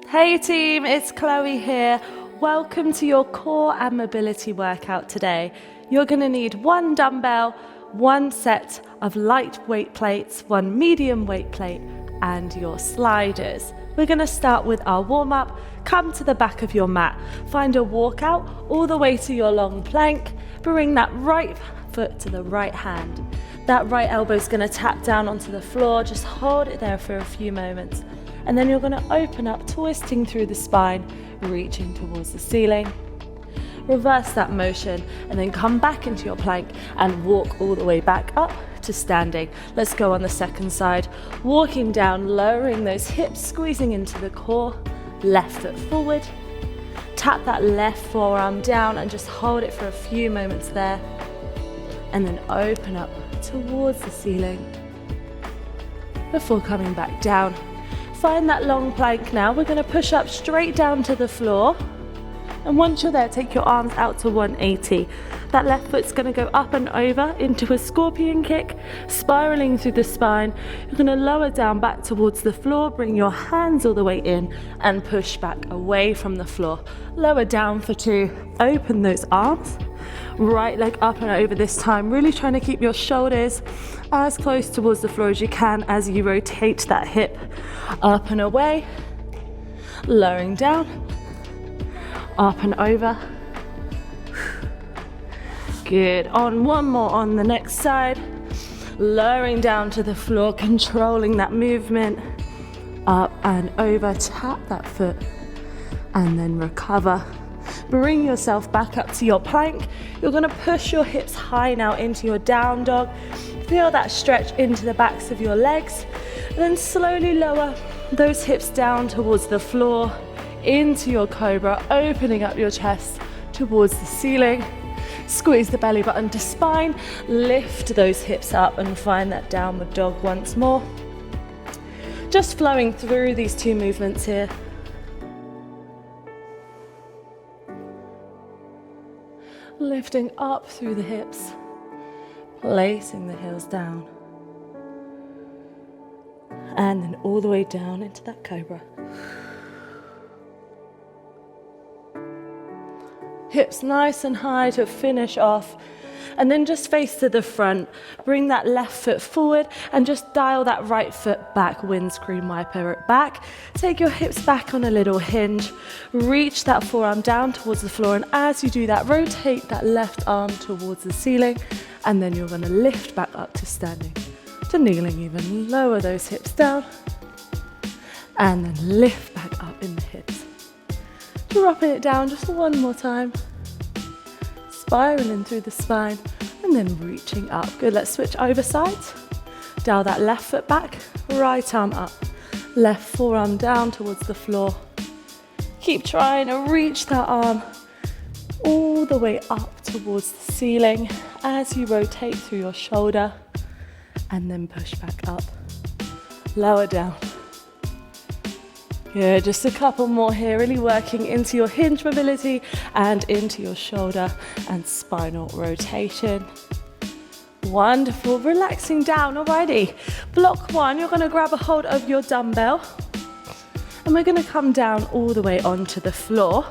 Hey team, it's Chloe here. Welcome to your core and mobility workout today. You're going to need one dumbbell, one set of lightweight plates, one medium weight plate, and your sliders. We're going to start with our warm-up. Come to the back of your mat. Find a walkout all the way to your long plank. Bring that right foot to the right hand. That right elbow is going to tap down onto the floor. Just hold it there for a few moments. And then you're going to open up, twisting through the spine, reaching towards the ceiling. Reverse that motion and then come back into your plank and walk all the way back up to standing. Let's go on the second side. Walking down, lowering those hips, squeezing into the core. Left foot forward. Tap that left forearm down and just hold it for a few moments there. And then open up towards the ceiling before coming back down. Find that long plank now. We're going to push up straight down to the floor. And once you're there, take your arms out to 180. That left foot's going to go up and over into a scorpion kick, spiraling through the spine. You're going to lower down back towards the floor, bring your hands all the way in and push back away from the floor. Lower down for 2. Open those arms. Right leg up and over this time, really trying to keep your shoulders as close towards the floor as you can as you rotate that hip up and away, lowering down, up and over. Good. On one more on the next side, lowering down to the floor, controlling that movement, up and over, tap that foot and then recover. Bring yourself back up to your plank. You're going to push your hips high now into your down dog. Feel that stretch into the backs of your legs. And then slowly lower those hips down towards the floor, into your cobra, opening up your chest towards the ceiling. Squeeze the belly button to spine. Lift those hips up and find that downward dog once more. Just flowing through these two movements here. Lifting up through the hips, placing the heels down, and then all the way down into that cobra. Hips nice and high to finish off, and then just face to the front. Bring that left foot forward and just dial that right foot back, windscreen wiper it back. Take your hips back on a little hinge. Reach that forearm down towards the floor, and as you do that, rotate that left arm towards the ceiling, and then you're going to lift back up to standing, to kneeling even. Lower those hips down, and then lift back up in the hips. Dropping it down just one more time. Spiraling through the spine and then reaching up. Good, let's switch over sides. Dial that left foot back, right arm up, left forearm down towards the floor. Keep trying to reach that arm all the way up towards the ceiling as you rotate through your shoulder and then push back up. Lower down. Good, just a couple more here, really working into your hinge mobility and into your shoulder and spinal rotation. Wonderful, relaxing down, alrighty. Block 1, you're gonna grab a hold of your dumbbell and we're gonna come down all the way onto the floor.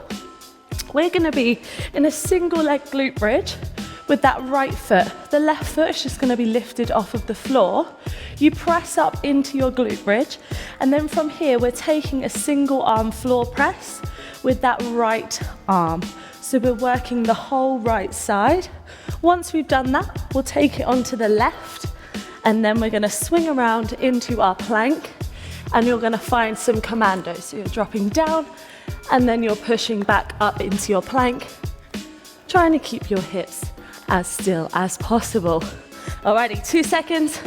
We're gonna be in a single leg glute bridge with that right foot. The left foot is just gonna be lifted off of the floor. You press up into your glute bridge, and then from here, we're taking a single arm floor press with that right arm. So we're working the whole right side. Once we've done that, we'll take it onto the left, and then we're gonna swing around into our plank, and you're gonna find some commando. So you're dropping down, and then you're pushing back up into your plank, trying to keep your hips as still as possible. Alrighty, 2 seconds.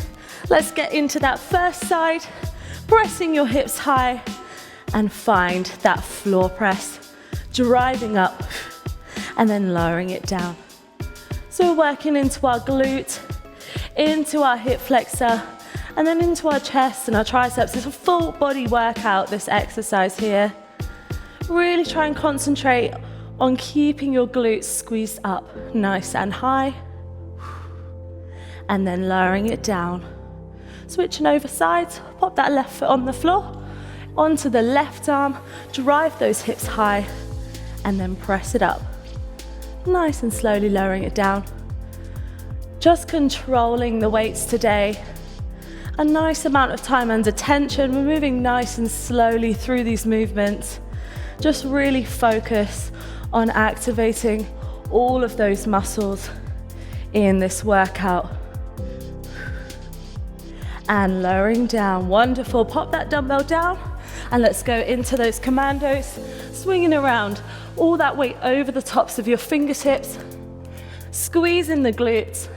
Let's get into that first side, pressing your hips high and find that floor press, driving up and then lowering it down. So we're working into our glute, into our hip flexor, and then into our chest and our triceps. It's a full body workout, this exercise here. Really try and concentrate on keeping your glutes squeezed up nice and high, and then lowering it down. Switching over sides, pop that left foot on the floor, onto the left arm, drive those hips high, and then press it up. Nice and slowly lowering it down. Just controlling the weights today. A nice amount of time under tension. We're moving nice and slowly through these movements. Just really focus on activating all of those muscles in this workout. And lowering down. Wonderful. Pop that dumbbell down and let's go into those commandos. Swinging around all that weight over the tops of your fingertips. Squeezing the glutes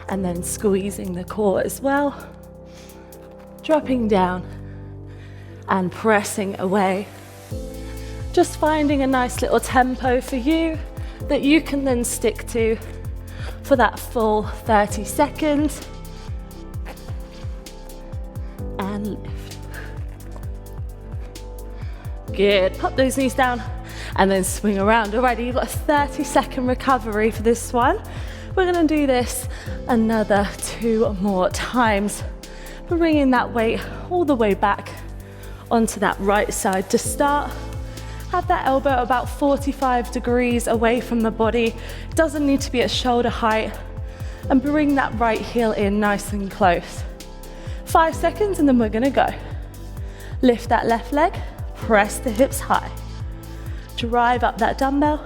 and then squeezing the core as well. Dropping down and pressing away. Just finding a nice little tempo for you that you can then stick to for that full 30 seconds. And lift. Good. Pop those knees down and then swing around. Alrighty, you've got a 30-second recovery for this one. We're going to do this another 2 more times. Bringing that weight all the way back onto that right side to start. Have that elbow about 45 degrees away from the body. Doesn't need to be at shoulder height. And bring that right heel in nice and close. 5 seconds and then we're going to go. Lift that left leg, press the hips high. Drive up that dumbbell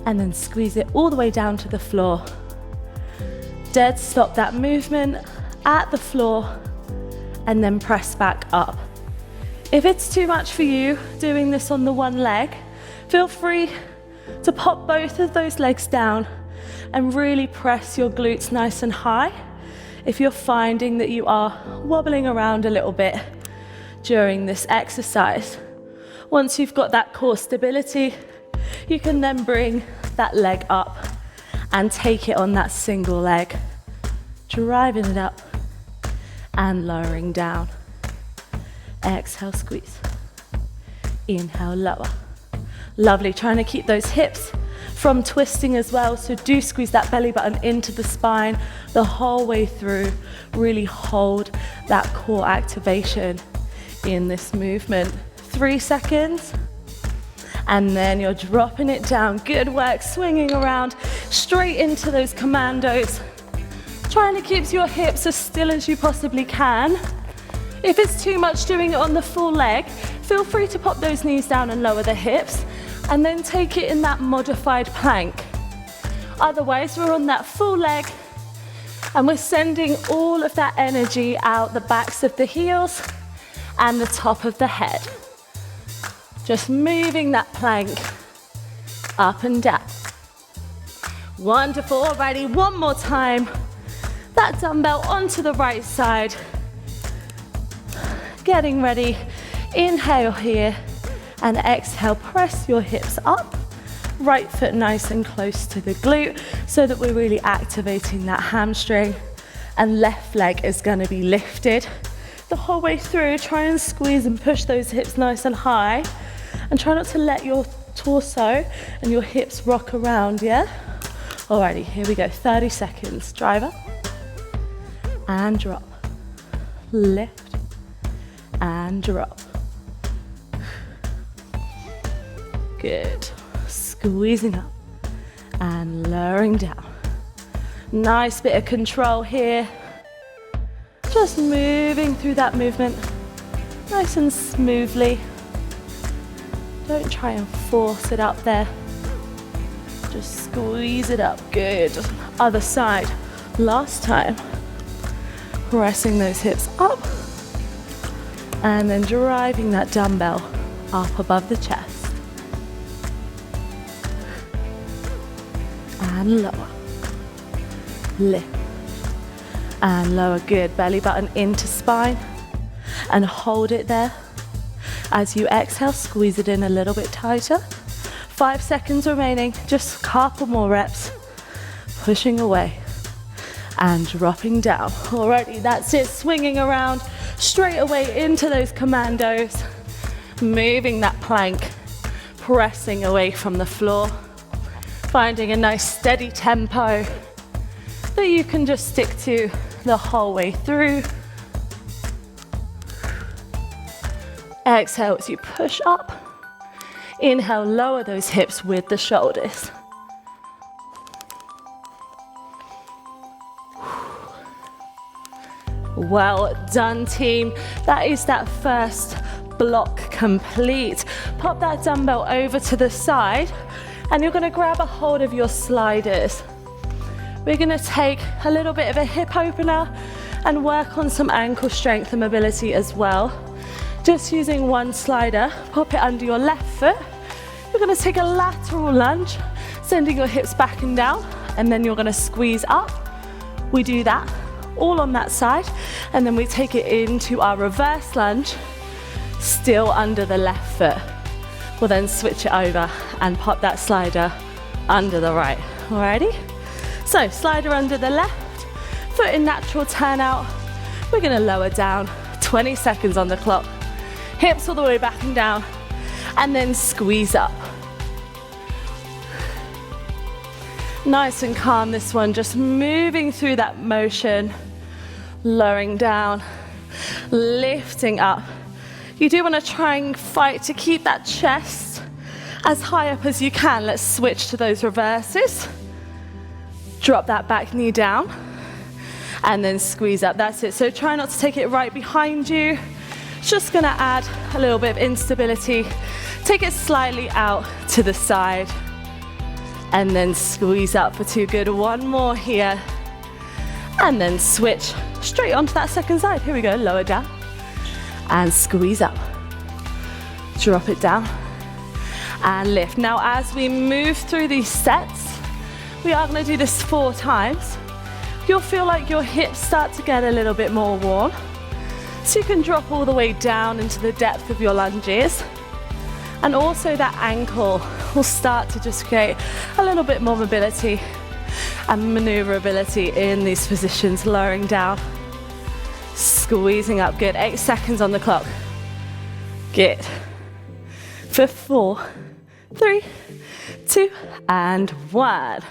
and then squeeze it all the way down to the floor. Dead stop that movement at the floor and then press back up. If it's too much for you doing this on the one leg, feel free to pop both of those legs down and really press your glutes nice and high if you're finding that you are wobbling around a little bit during this exercise. Once you've got that core stability, you can then bring that leg up and take it on that single leg, driving it up and lowering down. Exhale, squeeze. Inhale, lower. Lovely, trying to keep those hips from twisting as well, so do squeeze that belly button into the spine the whole way through. Really hold that core activation in this movement. 3 seconds, and then you're dropping it down. Good work, swinging around straight into those commandos. Trying to keep your hips as still as you possibly can. If it's too much doing it on the full leg, feel free to pop those knees down and lower the hips, and then take it in that modified plank. Otherwise, we're on that full leg, and we're sending all of that energy out the backs of the heels and the top of the head. Just moving that plank up and down. Wonderful, alrighty, one more time. That dumbbell onto the right side. Getting ready. Inhale here and exhale. Press your hips up. Right foot nice and close to the glute so that we're really activating that hamstring. And left leg is going to be lifted the whole way through. Try and squeeze and push those hips nice and high. And try not to let your torso and your hips rock around, yeah? Alrighty, here we go. 30 seconds. Drive up. And drop. Lift. And drop. Good. Squeezing up. And lowering down. Nice bit of control here. Just moving through that movement. Nice and smoothly. Don't try and force it up there. Just squeeze it up. Good. Other side. Last time. Pressing those hips up. And then driving that dumbbell up above the chest. And lower. Lift. And lower. Good. Belly button into spine. And hold it there. As you exhale, squeeze it in a little bit tighter. 5 seconds remaining, just a couple more reps. Pushing away and dropping down. Alrighty, that's it, swinging around straight away into those commandos. Moving that plank, pressing away from the floor. Finding a nice steady tempo that you can just stick to the whole way through. Exhale as you push up. Inhale, lower those hips with the shoulders. Well done, team. That is that first block complete. Pop that dumbbell over to the side and you're gonna grab a hold of your sliders. We're gonna take a little bit of a hip opener and work on some ankle strength and mobility as well. Just using one slider, pop it under your left foot. You're gonna take a lateral lunge, sending your hips back and down, and then you're gonna squeeze up. We do that all on that side, and then we take it into our reverse lunge, still under the left foot. We'll then switch it over and pop that slider under the right. Alrighty? So slider under the left, foot in natural turnout. We're gonna lower down, 20 seconds on the clock. Hips all the way back and down, and then squeeze up. Nice and calm this one, just moving through that motion, lowering down, lifting up. You do want to try and fight to keep that chest as high up as you can. Let's switch to those reverses. Drop that back knee down and then squeeze up. That's it. So try not to take it right behind you. Just gonna add a little bit of instability. Take it slightly out to the side and then squeeze up for 2. Good. One more here. And then switch straight onto that second side. Here we go. Lower down and squeeze up. Drop it down and lift. Now as we move through these sets, we are going to do this 4 times. You'll feel like your hips start to get a little bit more warm. So you can drop all the way down into the depth of your lunges. And also that ankle will start to just create a little bit more mobility and maneuverability in these positions, lowering down, squeezing up. Good. 8 seconds on the clock. Good. For 4, 3, 2, and 1.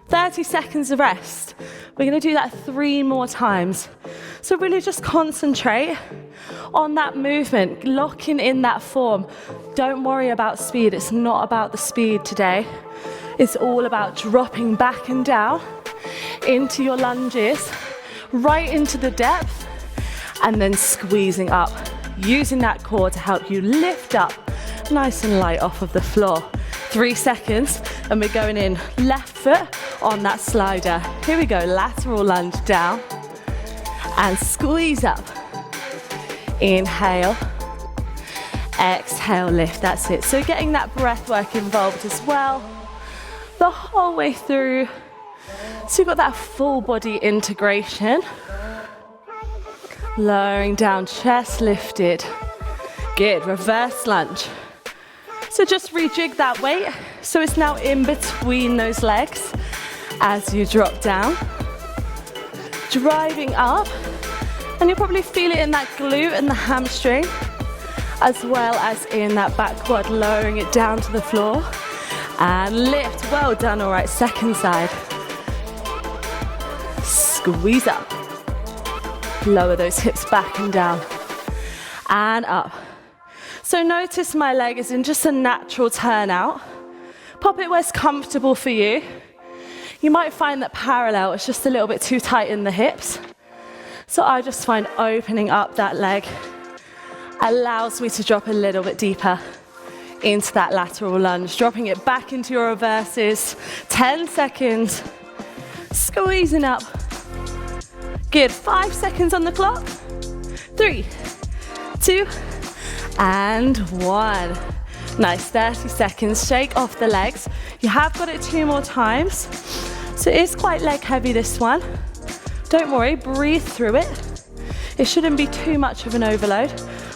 30 seconds of rest. We're going to do that 3 more times. So really just concentrate on that movement, locking in that form. Don't worry about speed. It's not about the speed today. It's all about dropping back and down into your lunges, right into the depth, and then squeezing up, using that core to help you lift up nice and light off of the floor. 3 seconds, and we're going in left foot on that slider. Here we go, lateral lunge down, and squeeze up. Inhale, exhale, lift, that's it. So getting that breath work involved as well, the whole way through. So you've got that full body integration. Lowering down, chest lifted. Good, reverse lunge. So just rejig that weight, so it's now in between those legs as you drop down. Driving up, and you'll probably feel it in that glute and the hamstring, as well as in that back quad, lowering it down to the floor. And lift, well done, all right, second side. Squeeze up. Lower those hips back and down. And up. So notice my leg is in just a natural turnout. Pop it where it's comfortable for you. You might find that parallel is just a little bit too tight in the hips. So I just find opening up that leg allows me to drop a little bit deeper into that lateral lunge, dropping it back into your reverses. 10 seconds. Squeezing up. Good. 5 seconds on the clock. 3, 2, and 1. Nice. 30 seconds. Shake off the legs. You have got it 2 more times. So it is quite leg heavy, this one. Don't worry. Breathe through it. It shouldn't be too much of an overload.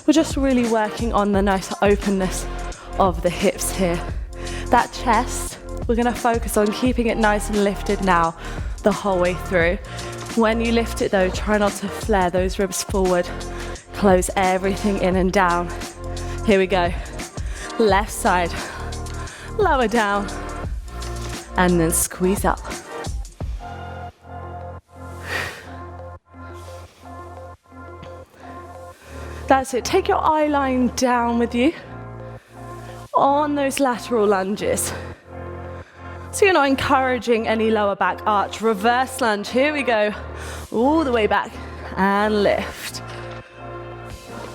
We're just really working on the nice openness of the hips here. That chest, we're going to focus on keeping it nice and lifted now the whole way through. When you lift it though, try not to flare those ribs forward. Close everything in and down. Here we go. Left side. Lower down. And then squeeze up. That's it. Take your eye line down with you on those lateral lunges. So you're not encouraging any lower back arch. Reverse lunge. Here we go. All the way back and lift.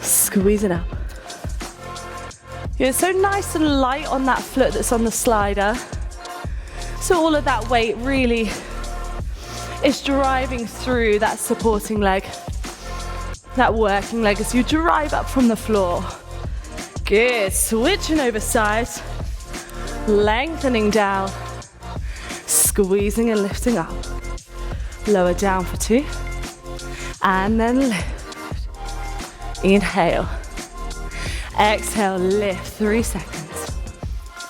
Squeeze it up. You're so nice and light on that foot that's on the slider. So all of that weight really is driving through that supporting leg, that working leg as you drive up from the floor. Good. Switching over sides, lengthening down, squeezing and lifting up. Lower down for 2, and then lift. Inhale. Exhale, lift. 3 seconds.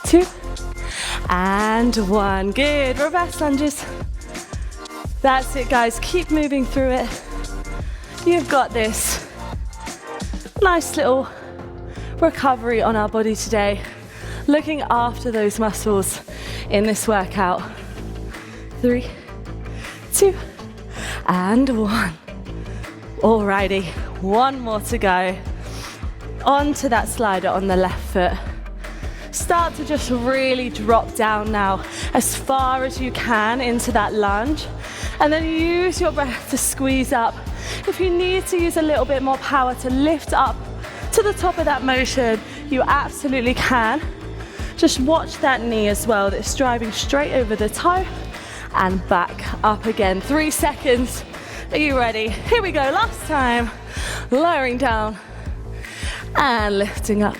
2, and 1. Good. Reverse lunges. That's it, guys. Keep moving through it. You've got this. Nice little recovery on our body today. Looking after those muscles in this workout. 3, 2, and 1. Alrighty, one more to go. Onto that slider on the left foot. Start to just really drop down now as far as you can into that lunge. And then use your breath to squeeze up. If you need to use a little bit more power to lift up to the top of that motion, you absolutely can. Just watch that knee as well, that's driving straight over the toe and back up again. 3 seconds. Are you ready? Here we go, last time. Lowering down and lifting up.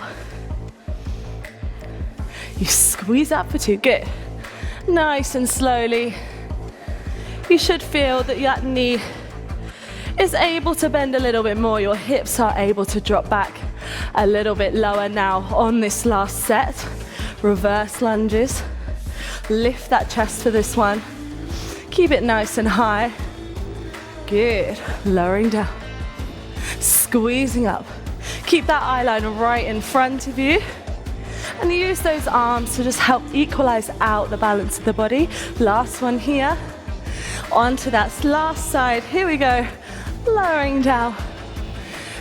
You squeeze up for 2, good. Nice and slowly. You should feel that that knee is able to bend a little bit more. Your hips are able to drop back a little bit lower now on this last set. Reverse lunges. Lift that chest for this one. Keep it nice and high. Good. Lowering down. Squeezing up. Keep that eye line right in front of you. And use those arms to just help equalize out the balance of the body. Last one here. Onto that last side. Here we go. Lowering down.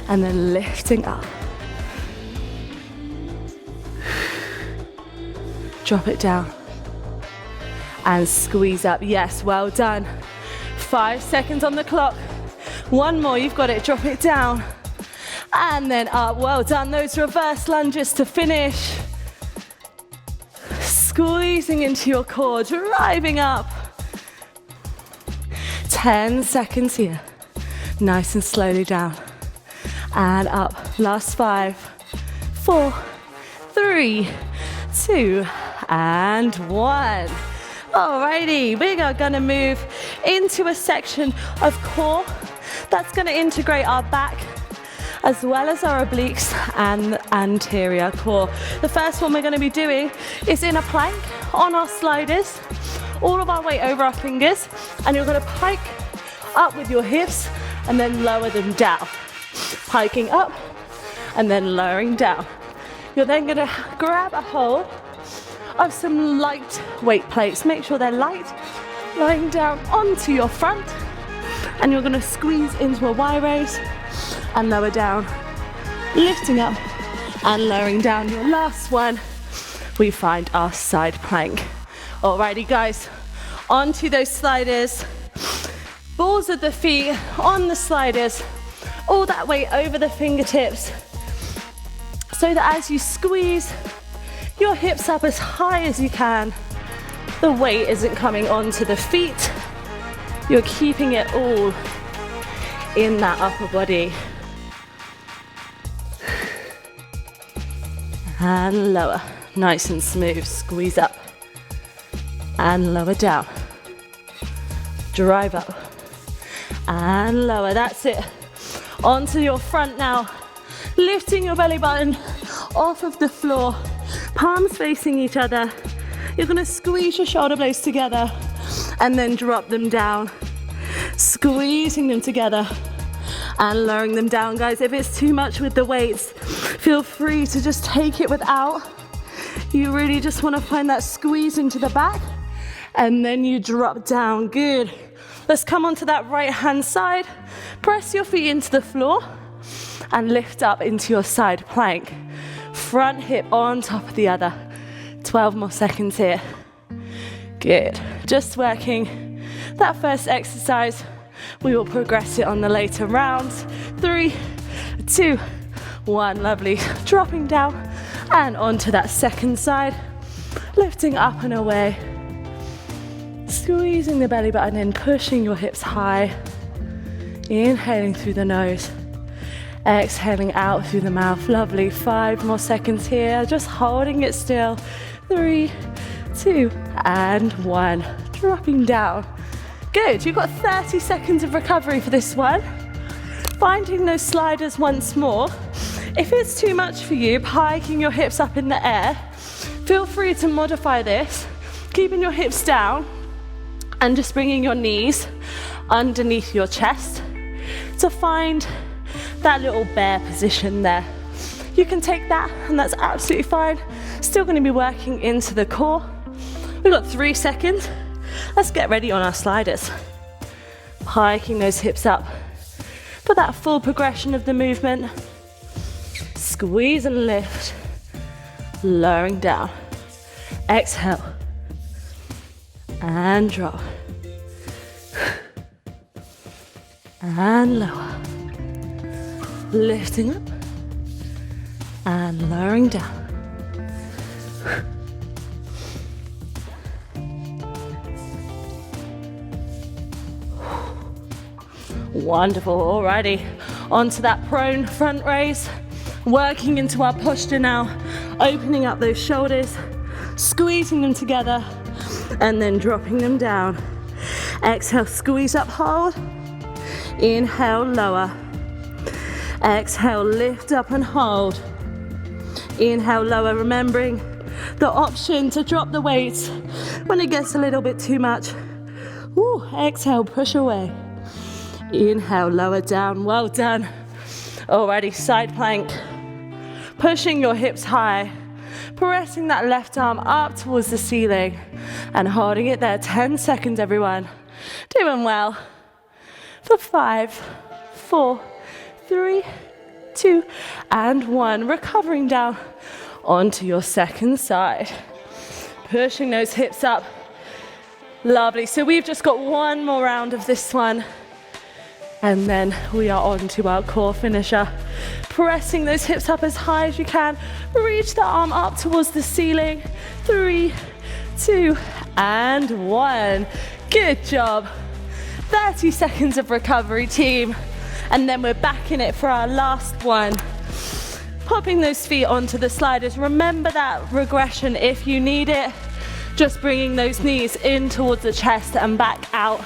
And then lifting up. Drop it down. And squeeze up. Yes, well done. 5 seconds on the clock. One more, you've got it. Drop it down. And then up. Well done. Those reverse lunges to finish. Squeezing into your core, driving up. 10 seconds here. Nice and slowly down. And up. Last 5, 4, 3, 2, and 1. Alrighty, we are gonna move into a section of core that's gonna integrate our back as well as our obliques and anterior core. The first one we're gonna be doing is in a plank on our sliders, all of our weight over our fingers, and you're gonna pike up with your hips and then lower them down. Piking up and then lowering down. You're then gonna grab a hold of some light weight plates. Make sure they're light, lying down onto your front, and you're gonna squeeze into a Y raise and lower down, lifting up and lowering down. Your last one, we find our side plank. Alrighty guys, onto those sliders, balls of the feet on the sliders, all that weight over the fingertips, so that as you squeeze your hips up as high as you can, the weight isn't coming onto the feet, you're keeping it all in that upper body. And lower, nice and smooth, squeeze up and lower down, drive up and lower, that's it. Onto your front now, lifting your belly button off of the floor, palms facing each other. You're gonna squeeze your shoulder blades together and then drop them down, squeezing them together and lowering them down. Guys, if it's too much with the weights, feel free to just take it without. You really just wanna find that squeeze into the back and then you drop down. Good. Let's come onto that right hand side. Press your feet into the floor and lift up into your side plank. Front hip on top of the other. 12 more seconds here. Good. Just working that first exercise. We will progress it on the later rounds. 3, 2, 1. Lovely. Dropping down and onto that second side. Lifting up and away. Squeezing the belly button in, pushing your hips high. Inhaling through the nose. Exhaling out through the mouth. Lovely. 5 more seconds here. Just holding it still. 3, 2, and 1. Dropping down. Good. You've got 30 seconds of recovery for this one. Finding those sliders once more. If it's too much for you, piking your hips up in the air, feel free to modify this, keeping your hips down and just bringing your knees underneath your chest to find that little bear position there. You can take that and that's absolutely fine. Still going to be working into the core. We've got 3 seconds. Let's get ready on our sliders. Hiking those hips up for that full progression of the movement. Squeeze and lift. Lowering down. Exhale. And drop. And lower. Lifting up. And lowering down. Wonderful. Alrighty, onto that prone front raise. Working into our posture now. Opening up those shoulders, squeezing them together, and then dropping them down. Exhale, squeeze up, hold. Inhale, lower. Exhale, lift up and hold. Inhale, lower, remembering the option to drop the weights when it gets a little bit too much. Woo, exhale, push away. Inhale, lower down, well done. Alrighty, side plank. Pushing your hips high, pressing that left arm up towards the ceiling and holding it there. 10 seconds, everyone. Doing well. For 5, 4, 3, 2, and 1. Recovering down onto your second side. Pushing those hips up. Lovely. So we've just got one more round of this one. And then we are on to our core finisher. Pressing those hips up as high as you can. Reach the arm up towards the ceiling. 3, 2, and 1. Good job. 30 seconds of recovery, team. And then we're back in it for our last one. Popping those feet onto the sliders. Remember that regression if you need it. Just bringing those knees in towards the chest and back out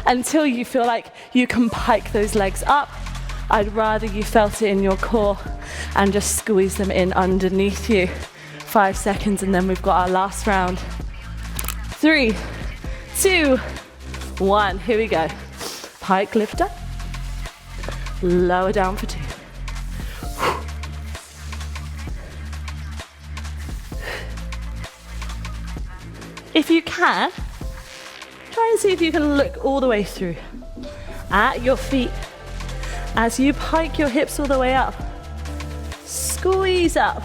until you feel like you can pike those legs up. I'd rather you felt it in your core and just squeeze them in underneath you. 5 seconds and then we've got our last round. 3, 2, 1. Here we go. Pike lift up. Lower down for 2. If you can, try and see if you can look all the way through at your feet as you pike your hips all the way up. Squeeze up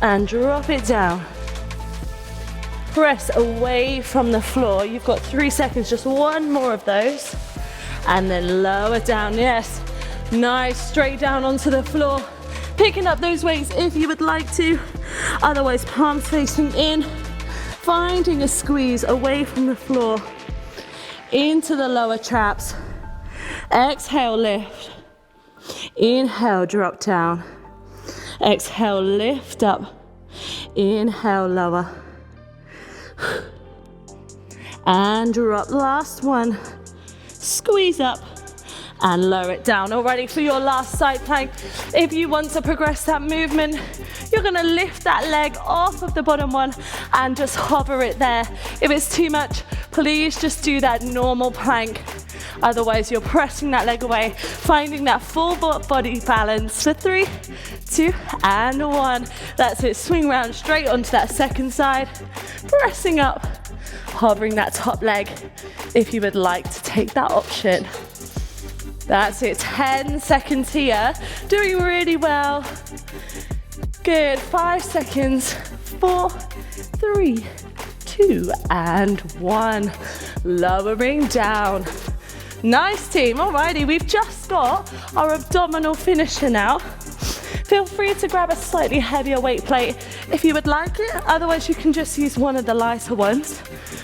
and drop it down. Press away from the floor. You've got 3 seconds, just one more of those. And then lower down, yes. Nice, straight down onto the floor. Picking up those weights if you would like to. Otherwise, palms facing in. Finding a squeeze away from the floor into the lower traps. Exhale, lift. Inhale, drop down. Exhale, lift up. Inhale, lower. And drop. Last one. Squeeze up and lower it down. Alrighty, for your last side plank, if you want to progress that movement, you're gonna lift that leg off of the bottom one and just hover it there. If it's too much, please just do that normal plank. Otherwise, you're pressing that leg away, finding that full body balance for 3, 2, and 1. That's it, swing round straight onto that second side, pressing up, hovering that top leg if you would like to take that option. That's it, 10 seconds here. Doing really well. Good, 5 seconds. 4, 3, 2, and 1. Lowering down. Nice team, alrighty, we've just got our abdominal finisher now. Feel free to grab a slightly heavier weight plate if you would like it, otherwise you can just use one of the lighter ones.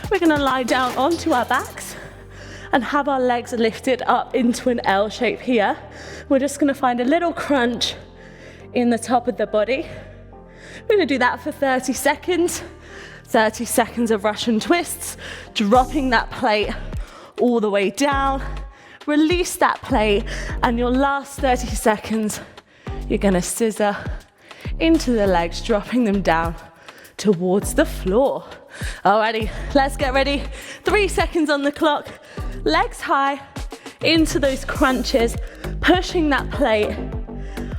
We're gonna lie down onto our backs and have our legs lifted up into an L shape here. We're just gonna find a little crunch in the top of the body. We're gonna do that for 30 seconds. 30 seconds of Russian twists, dropping that plate all the way down. Release that plate, and your last 30 seconds, you're gonna scissor into the legs, dropping them down towards the floor. Alrighty, let's get ready. 3 seconds on the clock. Legs high into those crunches, pushing that plate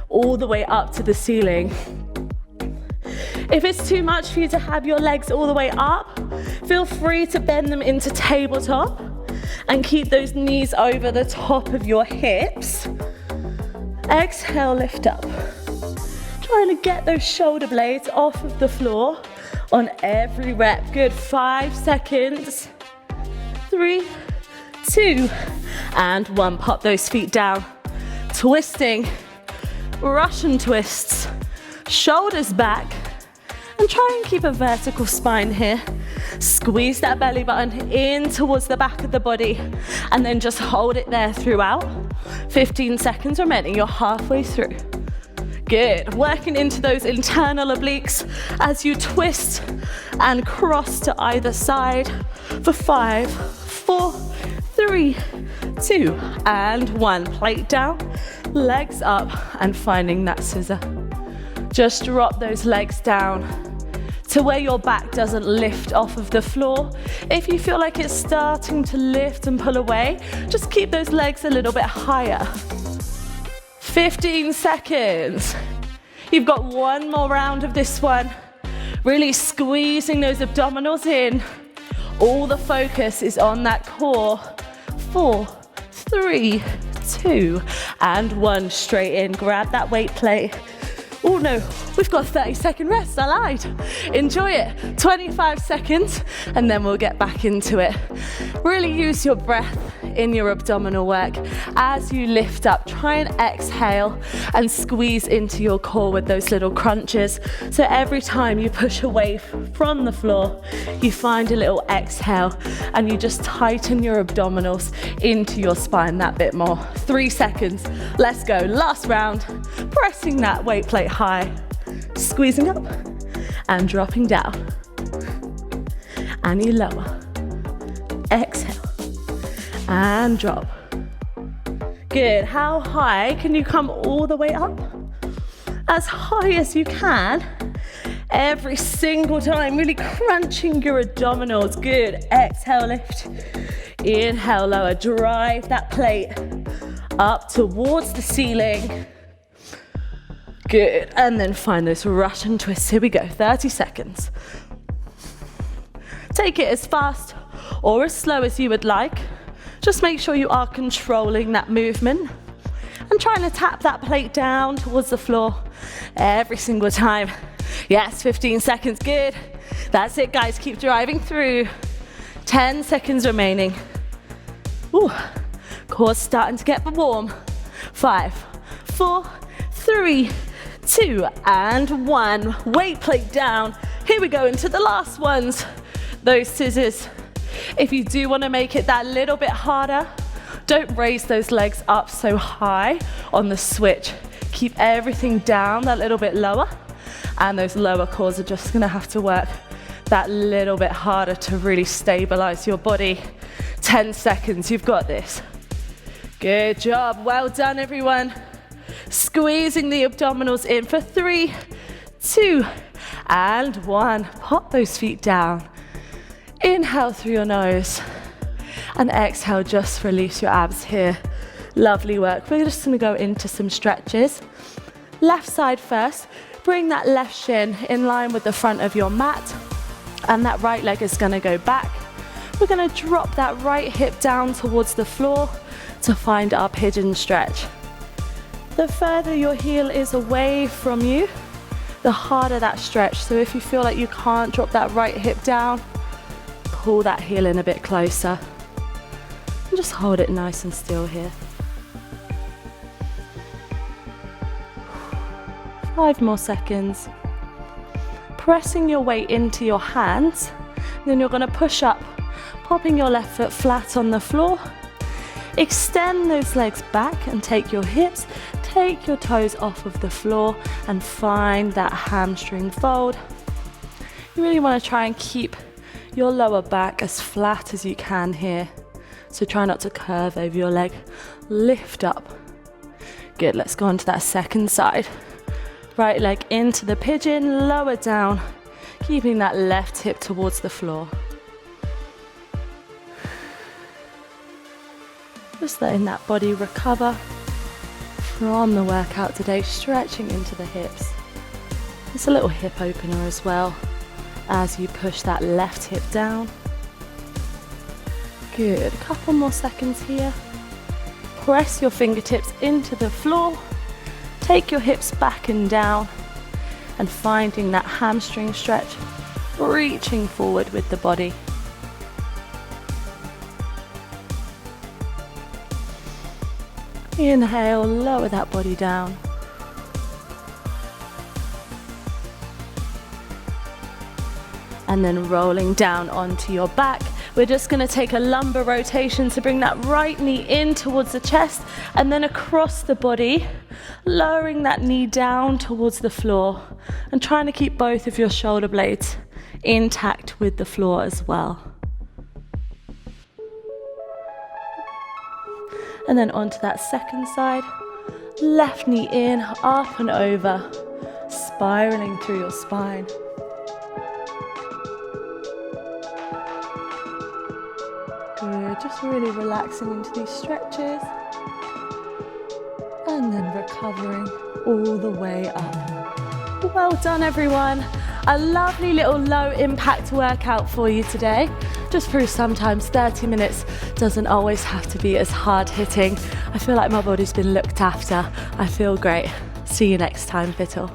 all the way up to the ceiling. If it's too much for you to have your legs all the way up, feel free to bend them into tabletop and keep those knees over the top of your hips. Exhale, lift up. Trying to get those shoulder blades off of the floor on every rep. Good, 5 seconds. 3, 2, and 1. Pop those feet down. Twisting, Russian twists, shoulders back, and try and keep a vertical spine here. Squeeze that belly button in towards the back of the body, and then just hold it there throughout. 15 seconds remaining, you're halfway through. Good, working into those internal obliques as you twist and cross to either side for 5, 4, 3, 2, and 1. Plate down, legs up, and finding that scissor. Just drop those legs down to where your back doesn't lift off of the floor. If you feel like it's starting to lift and pull away, just keep those legs a little bit higher. 15 seconds. You've got one more round of this one. Really squeezing those abdominals in. All the focus is on that core. 4, 3, 2, and 1. Straight in. Grab that weight plate. Oh no, we've got a 30-second rest, I lied. Enjoy it, 25 seconds, and then we'll get back into it. Really use your breath in your abdominal work as you lift up. Try and exhale and squeeze into your core with those little crunches. So every time you push away from the floor, you find a little exhale and you just tighten your abdominals into your spine that bit more. 3 seconds, let's go. Last round, pressing that weight plate high, squeezing up and dropping down. And you lower. Exhale and drop. Good. How high can you come all the way up? As high as you can. Every single time, really crunching your abdominals. Good. Exhale, lift. Inhale, lower. Drive that plate up towards the ceiling. Good. And then find those Russian twists. Here we go. 30 seconds. Take it as fast or as slow as you would like. Just make sure you are controlling that movement and trying to tap that plate down towards the floor every single time. Yes, 15 seconds, good. That's it, guys, keep driving through. 10 seconds remaining. Ooh, core's starting to get warm. 5, 4, 3, 2, and 1. Weight plate down. Here we go into the last ones. Those scissors. If you do want to make it that little bit harder, don't raise those legs up so high on the switch. Keep everything down that little bit lower, and those lower cores are just going to have to work that little bit harder to really stabilize your body. 10 seconds, you've got this. Good job, well done everyone. Squeezing the abdominals in for 3, 2, and 1. Pop those feet down. Inhale through your nose and exhale, just release your abs here. Lovely work. We're just going to go into some stretches. Left side first. Bring that left shin in line with the front of your mat, and that right leg is going to go back. We're going to drop that right hip down towards the floor. to find our pigeon stretch. The further your heel is away from you, the harder that stretch. So if you feel like you can't drop that right hip down, pull that heel in a bit closer. And just hold it nice and still here. 5 more seconds. Pressing your weight into your hands, then you're going to push up, popping your left foot flat on the floor. Extend those legs back and take your hips, take your toes off of the floor and find that hamstring fold. You really want to try and keep your lower back as flat as you can here. So try not to curve over your leg. Lift up. Good, let's go on to that second side. Right leg into the pigeon, lower down, keeping that left hip towards the floor. Just letting that body recover from the workout today, stretching into the hips. It's a little hip opener as well as you push that left hip down. Good, couple more seconds here. Press your fingertips into the floor. Take your hips back and down and finding that hamstring stretch, reaching forward with the body. Inhale, lower that body down. And then rolling down onto your back. We're just going to take a lumbar rotation to bring that right knee in towards the chest and then across the body, lowering that knee down towards the floor and trying to keep both of your shoulder blades intact with the floor as well. And then onto that second side, left knee in, up and over, spiraling through your spine. Good, just really relaxing into these stretches and then recovering all the way up. Well done everyone. A lovely little low impact workout for you today. Just proves sometimes 30 minutes doesn't always have to be as hard hitting. I feel like my body's been looked after. I feel great. See you next time, Fittle.